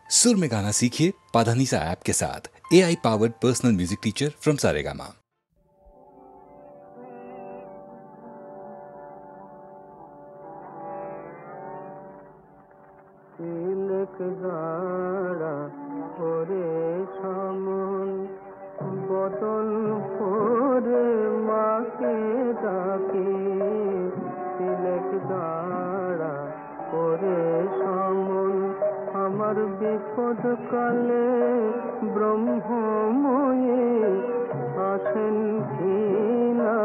सुर में गाना सीखिए पाधानीसा ऐप के साथ। AI powered personal music teacher from Saregama. বদন ভরে মাকে ডাকে তিলক দাঁড়া করে সমন আমার বিপদ কালে ব্রহ্মময়ে আসেন কি না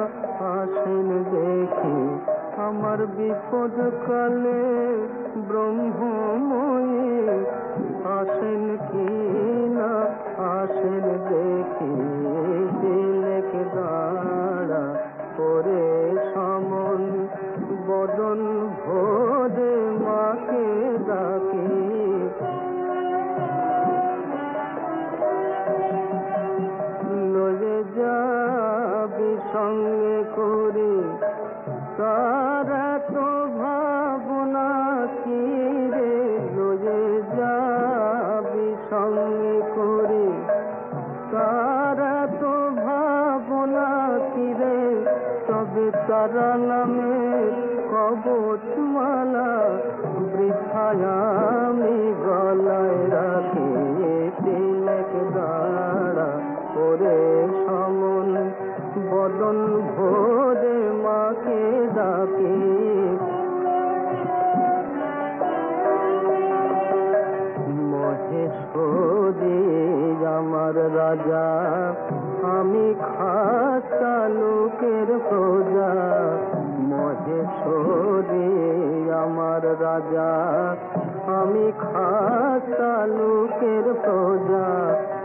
আসেন দেখি আমার বিপদ কালে ব্রহ্মময়ে আসেন কি না আসেন দেখি তিলক দাঁড়া করে সমন বদন ভরে মাকে ডাকে লয়ে যাবি সঙ্গে করে তারা তো ভাবনা কি রে লয়ে যাবি সঙ্গে করে তারা তো ভাবনা কি রে তবে তারা নামে কবচমালা বৃথায় আমি গলায় রাখি তিলক দাঁড়া করে সমন বদন ভরে মাকে ডাকে মহেশ্বরী আমার রাজা আমি খাসা লোকের প্রজা মহেশ্বরী আমার রাজা আমি খাসা লোকের প্রজা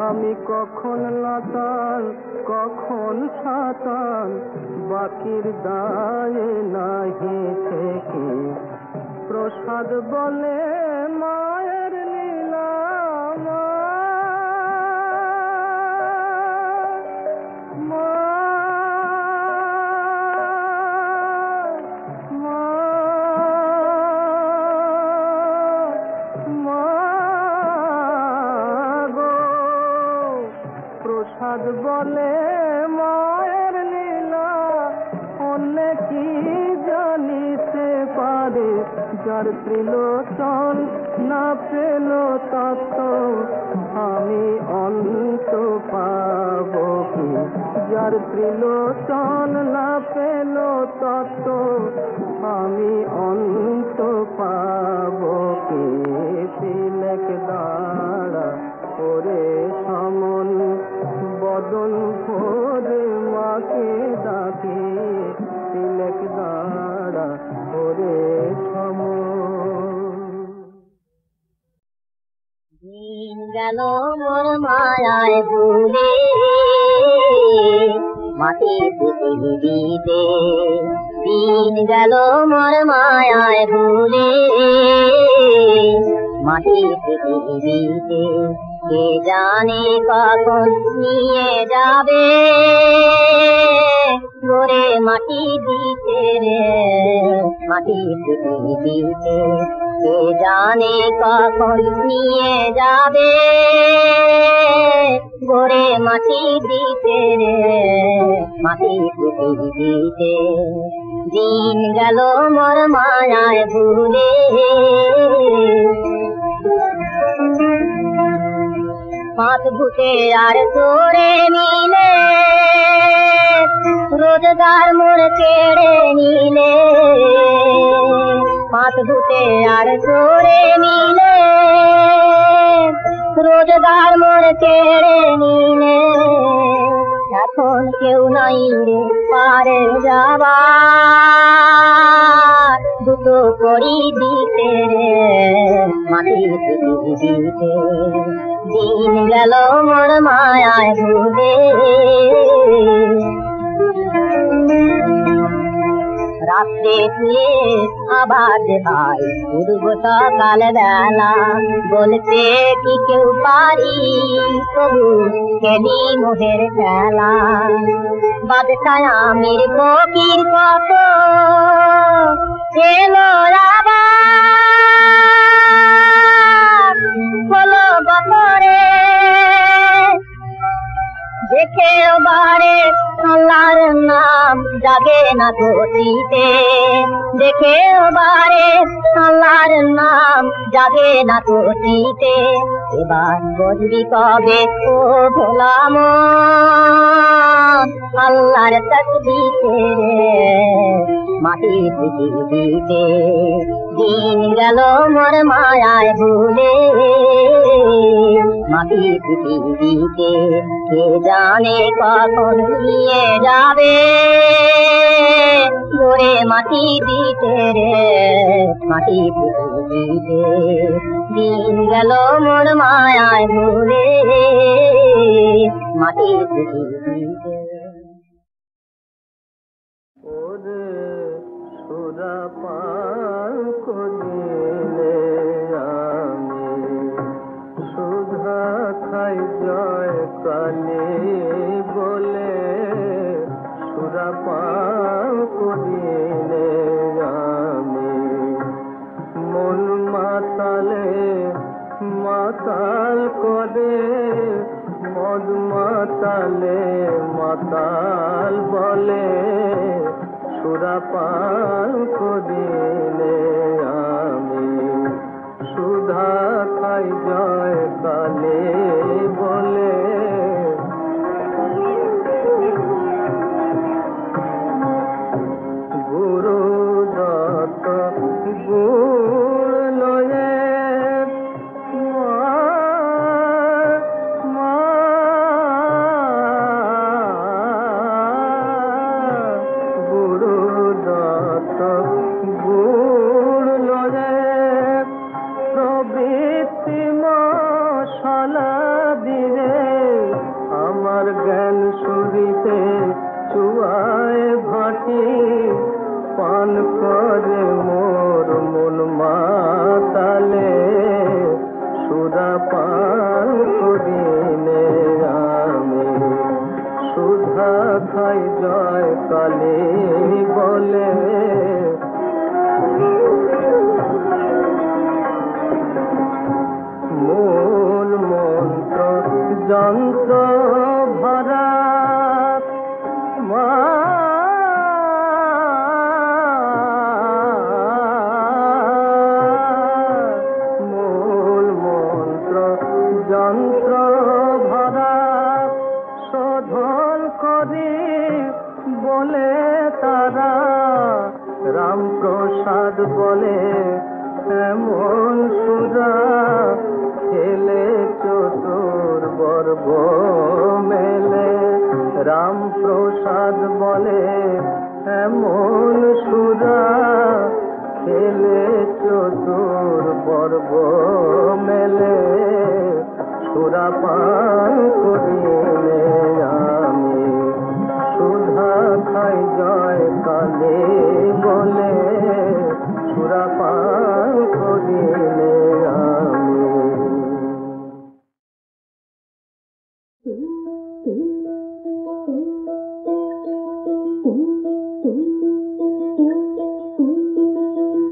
আমি কখন লাতাল কখন সাতাল বাকির দায়ে নাহি থেকে প্রসাদ বলে মায়ের লীলা প্রসাদ বলে মায়ের লীলা অন্য কি জানিতে পারে যার ত্রিলোচন না পেল তত্ত্ব আমি অন্ত পাব কি যার ত্রিলোচন না পেল তত্ত্ব আমি অন্ত পাব কি তিলক দাঁড়া করে সমন বদন ভরে মাকে ডাকে তিলক দাঁড়া করে সমন দিন গেল মোর মায়ায় ভুলে মাটি পৃথিবীতে দিন গেল মোর মায়ায় ভুলে মাটি পৃথিবীতে কে জানে কখন নিয়ে যাবে গোরে মাটি দিতে রে মাটি পৃথিবীতে কে জানে কখন নিয়ে যাবে গোরে মাটি দিতে রে মাটি পৃথিবীতে দিন গেল মোর মায়ায় ভুলে পাঁচ ভূতে আর তোরে মিলে রোজগার মোর কেড়ে নিলে পাঁচ ভূতে আর তোরে মিলে রোজগার মোর কেড়ে নিলে এখন কেউ নাই রে পারে যাবার দুটো করি দিতে রে মাটি দিতে দিন গেল মোর মায়ায় ভুলে রাত্রে শুয়ে আবার ভাই উঠব সকাল বেলা বলতে কি কেউ পারি তবু কেলি মোহের খেলা বাদশাহ আমির ফকির কত এলো আবার হলো জাগে না তোতে দেখে বারে আল্লাহর নাম জাগে না তোতে এবার বুঝবি কবে ও ভোলাম আল্লাহর তসবিহে মাটির পৃথিবীতে দিন গেল মোর মায়ায় ভুলে মাটির পৃথিবীতে কে জানে কখন নিয়ে যাবে গোরে মাটি দিতে রে মাটির পৃথিবীতে দিন গেল মোর মায়ায় ভুলে মাটির পৃথিবীতে ওরে সুরাপান করিলে আমি সুধা খাই জয় কালে বলে সুরাপান করিলে আমি মন মাতালে মাতাল করে মদ মাতালে মাতাল বলে সুরাপান করিলে আমি সুধা খাই জয় কালে বলে গুরু দত্ত গুণ লয়ে জ্ঞান সুরিতে চুয়ায় ভাটি পান করে মোর মন মাতালে সুরা পান করিলে আমি সুধা খাই জয় কালে বলে মূল মন্ত্র যন্ত্র ভরা মূল মন্ত্র যন্ত্র ভরা শোধন করি বলে তারা রামপ্রসাদ বলে এমন সুরা খেলে চতুর বর্গ মেলে রামপ্রসাদ বলে এমন সুরা খেলে চতুর বর্গ মেলে সুরা পান করিলে আমি সুধা খাই জয় কালে বলে সুরা পান করিলে আমি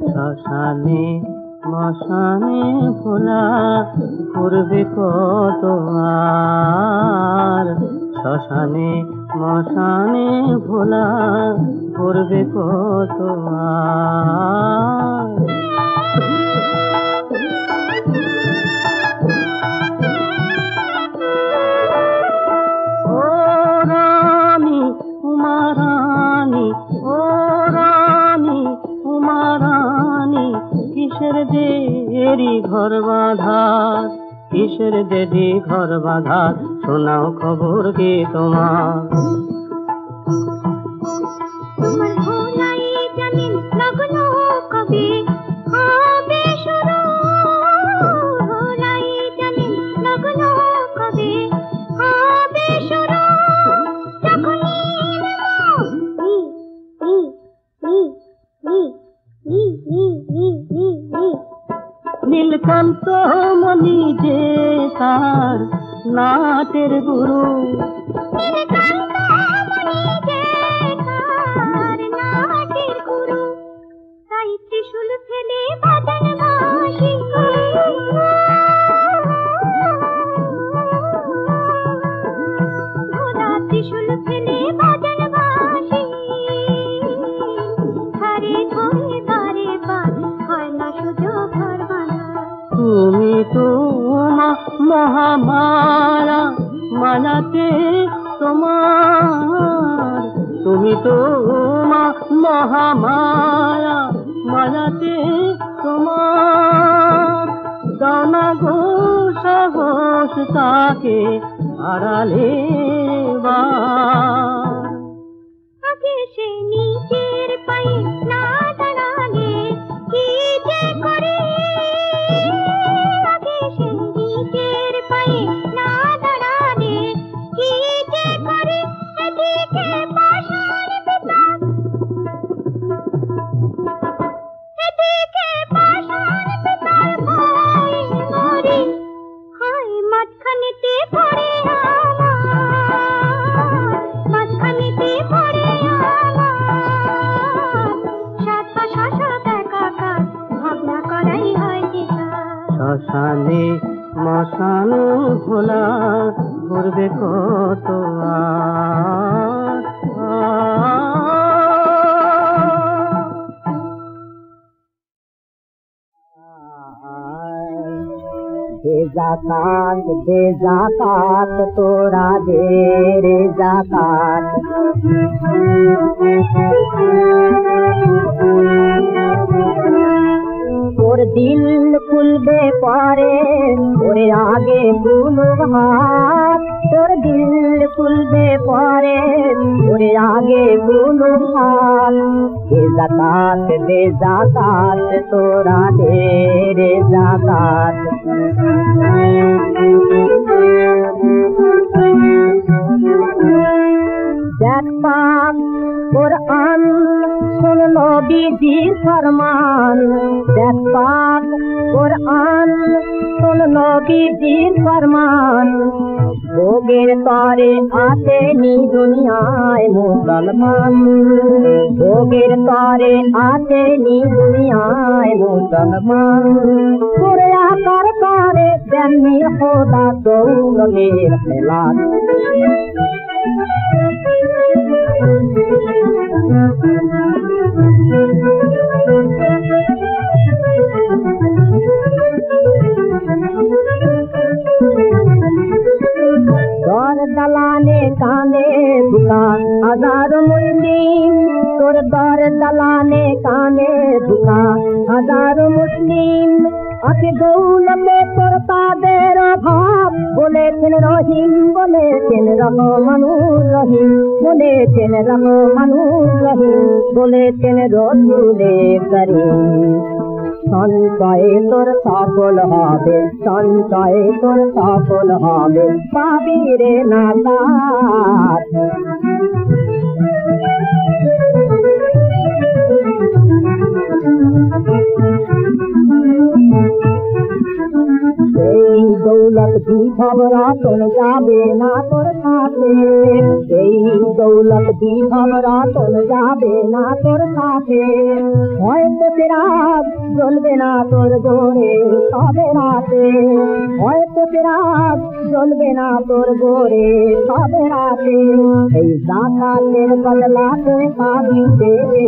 শ্মশানে মশানে ভোলা ঘুরবে কত আর শ্মশানে মশানে ভোলা ঘুরবে কত আর ও রানী উমারানী ও রানী উমারানী কিসের দেরি ঘর বাঁধার কিসের দেরি ঘর বাঁধার শোনাও খবর কি তোমার নীলকান্ত মণি যে তার নাটের গুরু তাই ত্রিশূল ফেলে বাজান বাঁশি ঘোড়া ত্রিশূল ফেলে বাজান বাঁশি মহামায়া মায়াতে তোমার, তুমি তো মহামায়া মায়াতে তোমার, দানা গো সাহস তাকে আড়ালে আগে সে নিজের পায়ে না দাঁড়ালে কি যে করে, আগে সে নিজের পায়ে না দাঁড়ালে কি যে করে, এদিকে পাষাণ পিপার, এদিকে পাষাণ পিপার ভয়ে মরে, হায় মাঝখানেতে পড়ে আমার, মাঝখানেতে পড়ে আমার, সাত পাশা সাত একাকার ভাবনা করাই হয় যে শ্মশানে মশান ভোলা করবে কত दे जाकात तोरा दे रे जाकात, তোর দিল খুলবে পরে ওরে আগে দুনো হাত, তোর দিল খুলবে পরে ওরে আগে দুনো হাত, দে জাকাত তোরা দে রে জাকাত। দেখ পাক কোরআন শুন নবীজির ফরমান, দেখ পাক কোরআন শুন নবীজির ফরমান, ভোগের তরে আসেনি দুনিয়ায় মুসলমান, ভোগের তরে আসেনি দুনিয়ায় মুসলমান, করে আকার করে তেমনি খোদা দৌলতের খেলাত। दौर दलाने काने दुकान हजार मुस्लिम, तोर दौर दलाने काने दुकान हजार मुस्लिम, आके दौलते तोर ताদের ভাব, বলেছেন রহিম বলেছেন রহমানুর রহিম, বলেছেন রহমানুর রহিম, বলেছেন রসুলে করিম। সঞ্চয়ে তোর সফল হবে, সঞ্চয়ে তোর সফল হবে, পাবি রে নাজাত। এই দৌলত দি খবরা তোর যাবে না তোর সাথে, এই দৌলত দি খবরা তোর যাবে না তোর সাথে, হয়তো চিরাগ জ্বলবে না তোর গোরে তবে রাতে, হয়তো চিরাগ জ্বলবে না তোর গোরে তবে রাতে, এই জাকাতের বদলাতে পাবি বেশি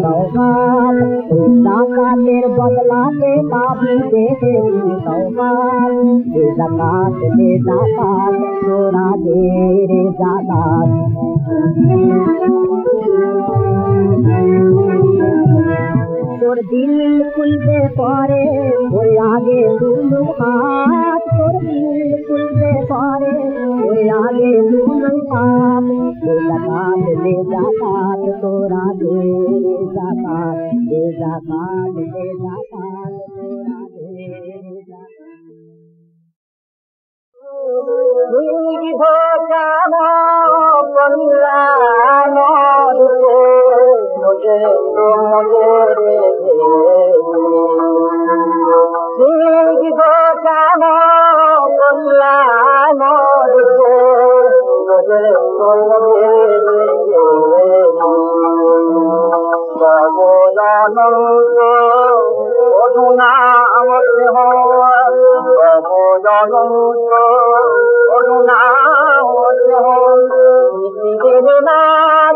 সওগাত, এই জাকাতের বদলাতে পাবি বেশি সওগাত। দে জাকাত তোরা দে রে জাকাত। তোর দিল খুলবে পরে ওই আগে দুনো হাত, তোর দিল খুলবে পরে ওই আগে দুনো হাত, দে জাকাত তোরা দে রে জাকাত, দে জাকাত তোরা দে রে জাকাত। मुझे तो मुझे जिंदगी को जानो मुल्ला मुझे तो मुझे बाबू जानो तो ओढ़ना मुझे हो, बाबू जानो तो ओढ़ना मुझे हो, किसी के नाम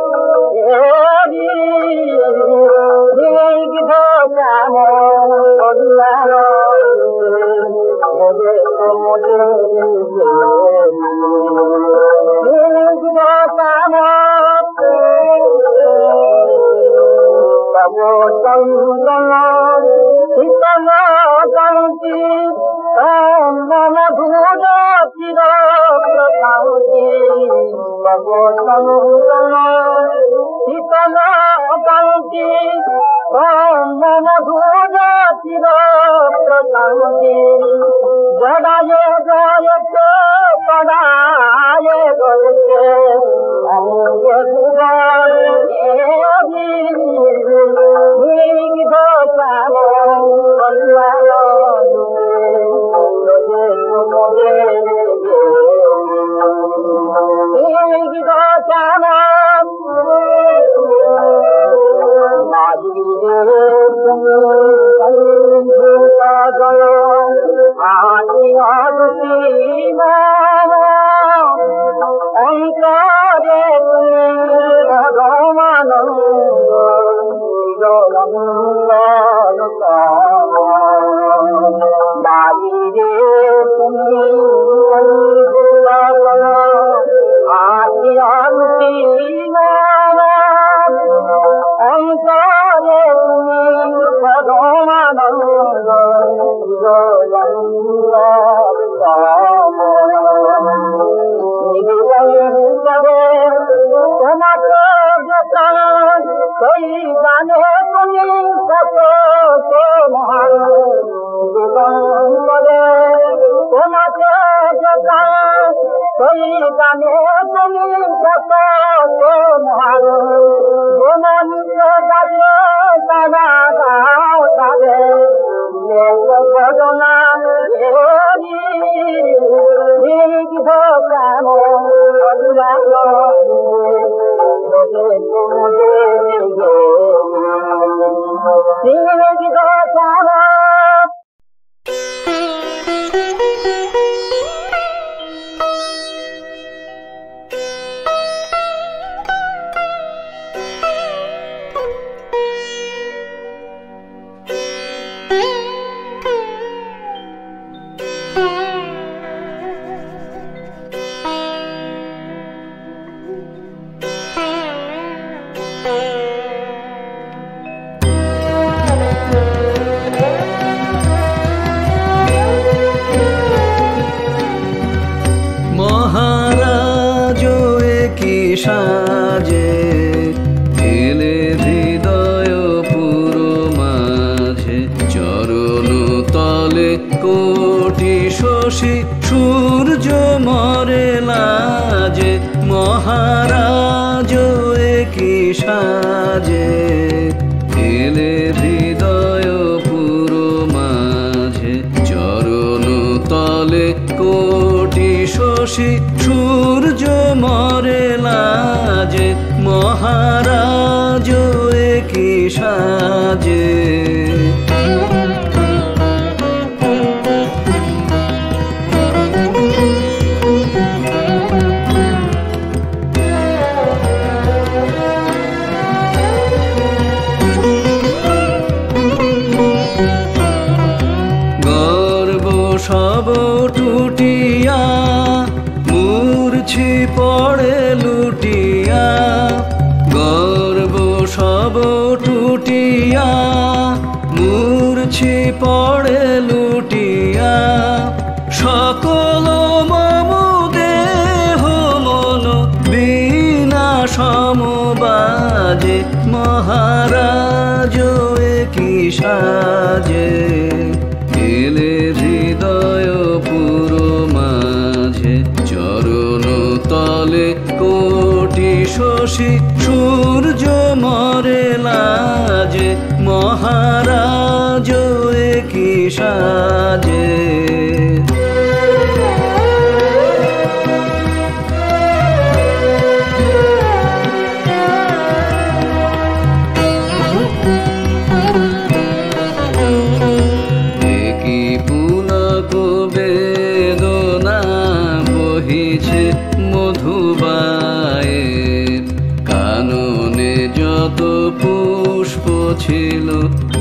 ছিল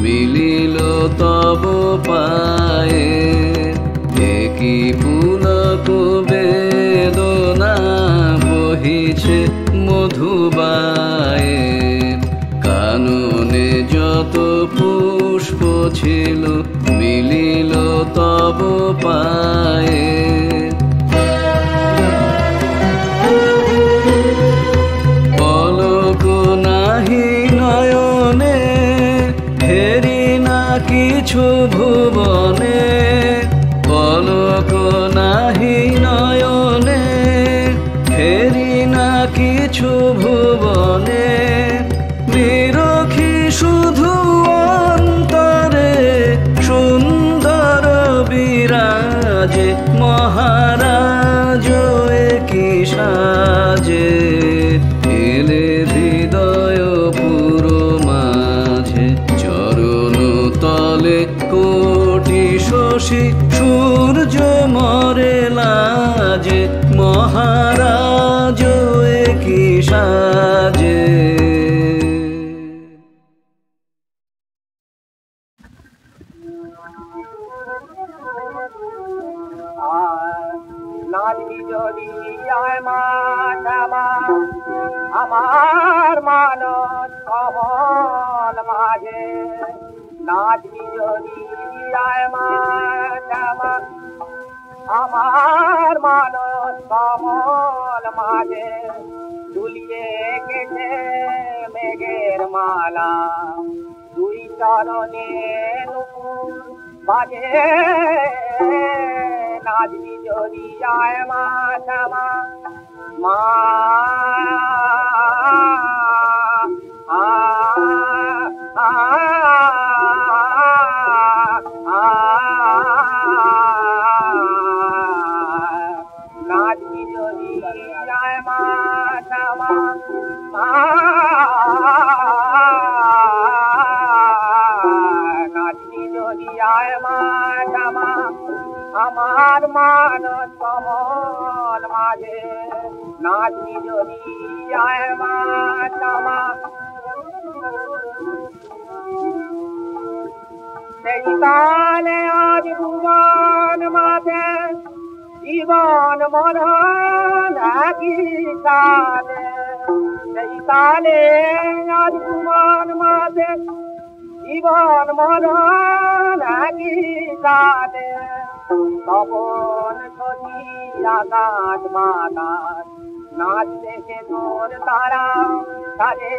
মিলিল তব পায়ে কি পুলক বেদনা বহিছে মধুবায়ে, কাননে যত পুষ্প ছিল মিলিল তব পায়ে। পলক নাহি নয়নে ফেরি না কিছু ভুবনে, পলক নাহি নয়নে ফেরি না কিছু ভুবনে, নিরখি শুধু অন্তরে সুন্দর বিরাজে, মহারাজ কি সাজে এলে হৃদয় পুরো মাঝে, চরণ তলে কোটি শশী সূর্য মরে লাজে, মহারাজ কি সাজে। নাচবি যদি আয় মা শ্যামা, আমার মানস কমল মাঝে, নাচবি যদি আয় মা শ্যামা, আমার মানস কমল মাঝে, দুলিয়ে গেছে মেঘের মালা, দুই চরণে নুপুর বাজে, নাচবি যদি আয় মা শ্যামা, মা নাচবি যদি আয় মা শ্যামা, নাচবি যদি আয় মা শ্যামা, আমার মানস কমল মাঝে, নাচবি যদি আয় মা শ্যামা। সেই তালে আজ ভুবন মাঝে, জীবন মরণ একই তালে, সেই তালে আজ ভুবন মাঝে, জীবন মরণ একই তালে, তপন শশী আকাশ বাতাস, নাচ দেখে তোর তারা সাজে,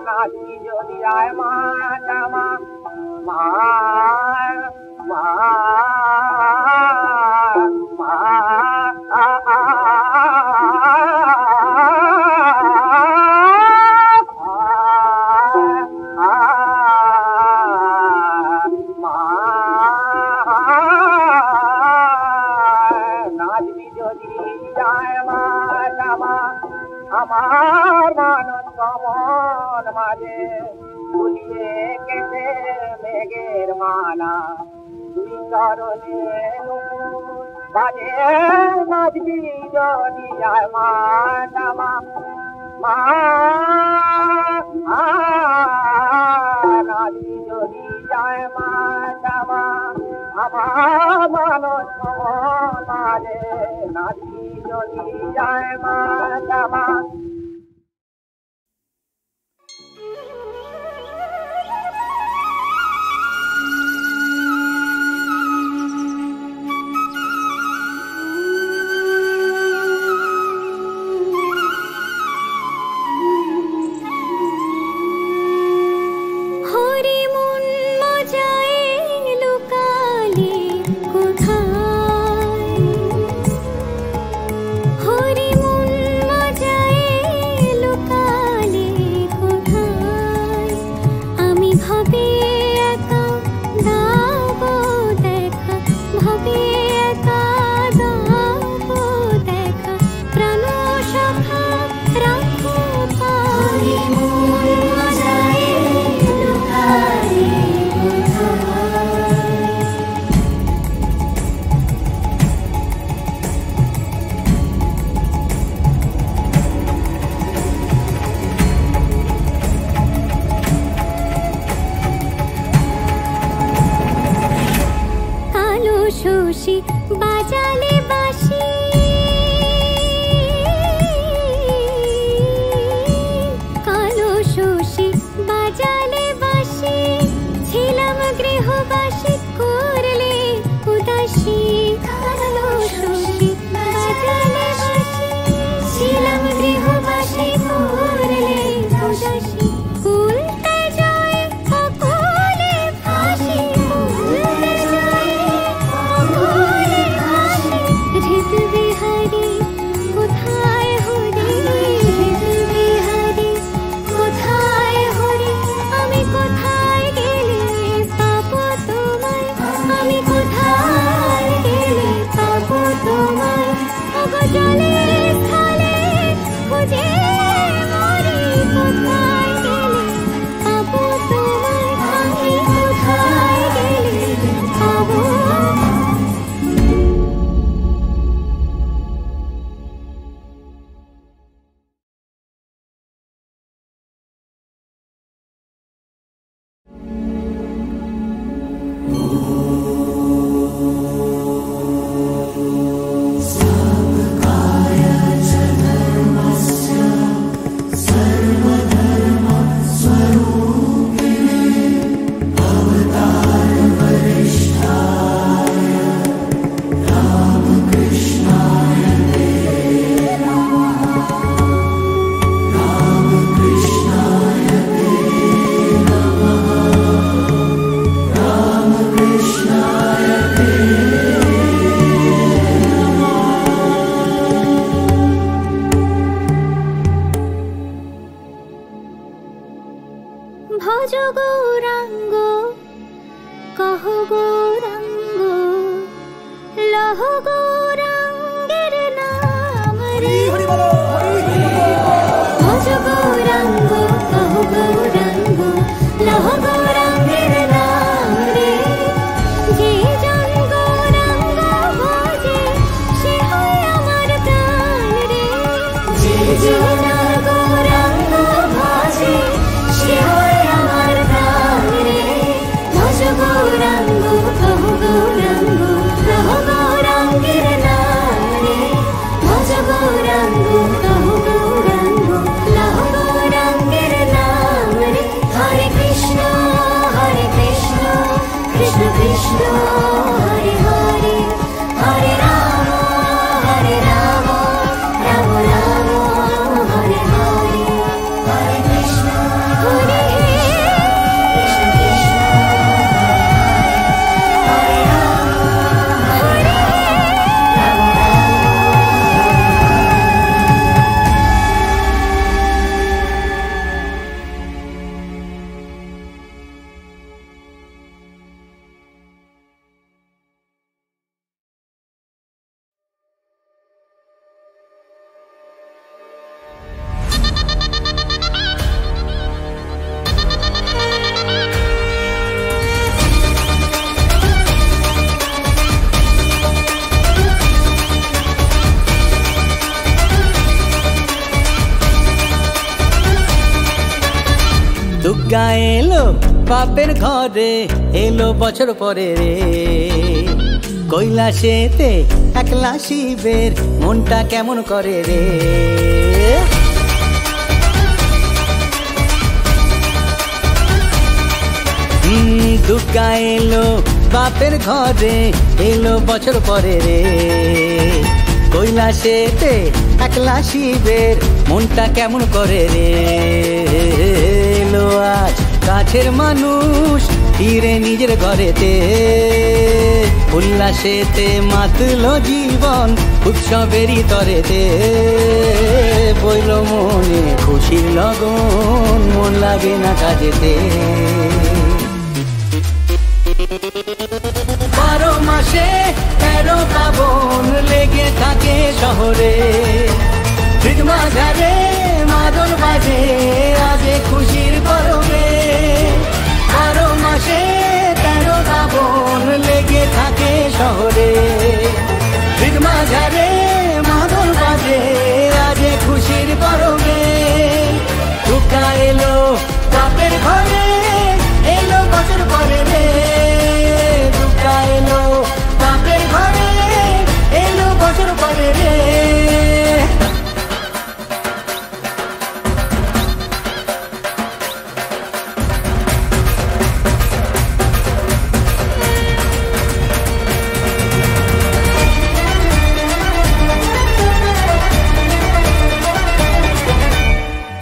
নাচবি যদি আয় মা শ্যামা, মা মা মা নাচবি যদি আয় মা শ্যামা, আমার মানস কমল মাঝে, দুলিয়ে গেছে মেঘের মালা, দুই চরণে নুপুর বাজে, নাচবি যদি আয় মা শ্যামা, মা নাচবি যদি আয় মা শ্যামা, আমার মানস কমল মাঝে, নাচবি যদি আয় মা শ্যামা। শশী বাজালে বাঁশি কালো শশী বাজালে বাঁশি ছিলাম গৃহবাসী করলে উদাসী কালো শশী বাজালে বাঁশি ছিলাম গৃহবাসী করলে উদাসী কুলতে যায় অকুলে ফাঁসি কুলতে যায় অকুলে ফাঁসি হৃদ বিহারী কোথায় হরি হৃদ বিহারী কোথায় হরি আমি কোথায় গেলে পাবো তোমায় আমি কোথায় গেলে পাবো তোমায় ওগো জলে স্থলে খুঁজে মরি কোথায় গেলে পাবো তোমায় আমি কোথায় গেলে পাবো ভজ গৌরাঙ্গ কহ গৌরাঙ্গ লহ গৌরাঙ্গের নাম রে ভজ গৌরাঙ্গ কহ গৌরাঙ্গ লহ গৌরাঙ্গের নাম রে যে জন গৌরাঙ্গ ভজে সে হয় আমার প্রাণ রে যে জন গৌরাঙ্গ ভজে সে হয় আমার প্রাণ রে ভজ গৌরাঙ্গ কহ গৌরাঙ্গ লহ গৌরাঙ্গের নাম রে ভজ গৌরাঙ্গ কহ গৌরাঙ্গ লহ গৌরাঙ্গের নাম রে হরে কৃষ্ণ কৃষ্ণ কৃষ্ণ হরে হরে হরে রাম রাম রাম হরে হরে হরে কৃষ্ণ হরে কৃষ্ণ কৃষ্ণ হরে রাম দুর্গা এলো বাপের ঘরে এলো বছর পরে রে কৈলাসেতে একলা শিবের মনটা কেমন করে রে দুর্গা এলো বাপের ঘরে এলো বছর পরে রে কৈলাসেতে একলা শিবের মনটা কেমন করে রে এলো আজ কাছের মানুষ ফিরে নিজের ঘরেতে উল্লাসেতে মাতলো জীবন উৎসবেরই তরেতে বইল মনে খুশির লগন মন লাগে না কাজেতে 12 মাসে 13 পাবন লেগে থাকে শহরে মাঝারে মাদল বাজে আজে খুশির পরবে 12 মাসে 13 পাবন লেগে থাকে শহরে মাঝারে মাদল বাজে আজে খুশির পরবে দুর্গা এলো বাপের ঘরে এলো বছর পরে রে দুর্গা এলো বাপের ঘরে বাজারে রে।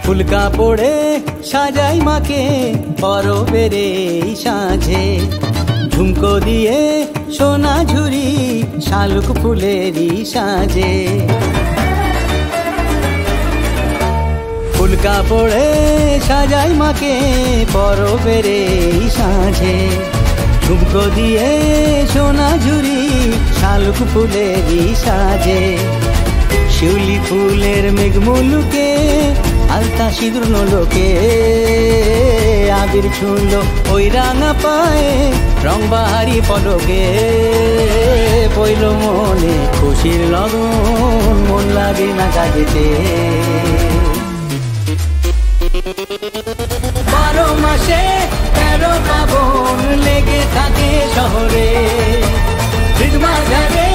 ফুল কাপড়ে সাজাই মাকে পরবের এই সাঁঝে, ঝুমকো দিয়ে সোনা ঝুরি শালুক ফুলেরই সাজে। ফুল কাপড়ে সাজাই মাকে পরবের এই সাঁঝে, ঝুমকো দিয়ে সোনা ঝুরি শালুক ফুলেরই সাজে। শিউলি ফুলের মেঘমুলুকে আলতা সিঁদুর লোকে, আবির ছুঁলো ওই রাঙা পায়ে রং বাহারি পলকে। পইল মনে খুশির লগন, মন লাগে না কাজেতে। 12 মাসে 13 পাবন লেগে থাকে শহরে, বাজারে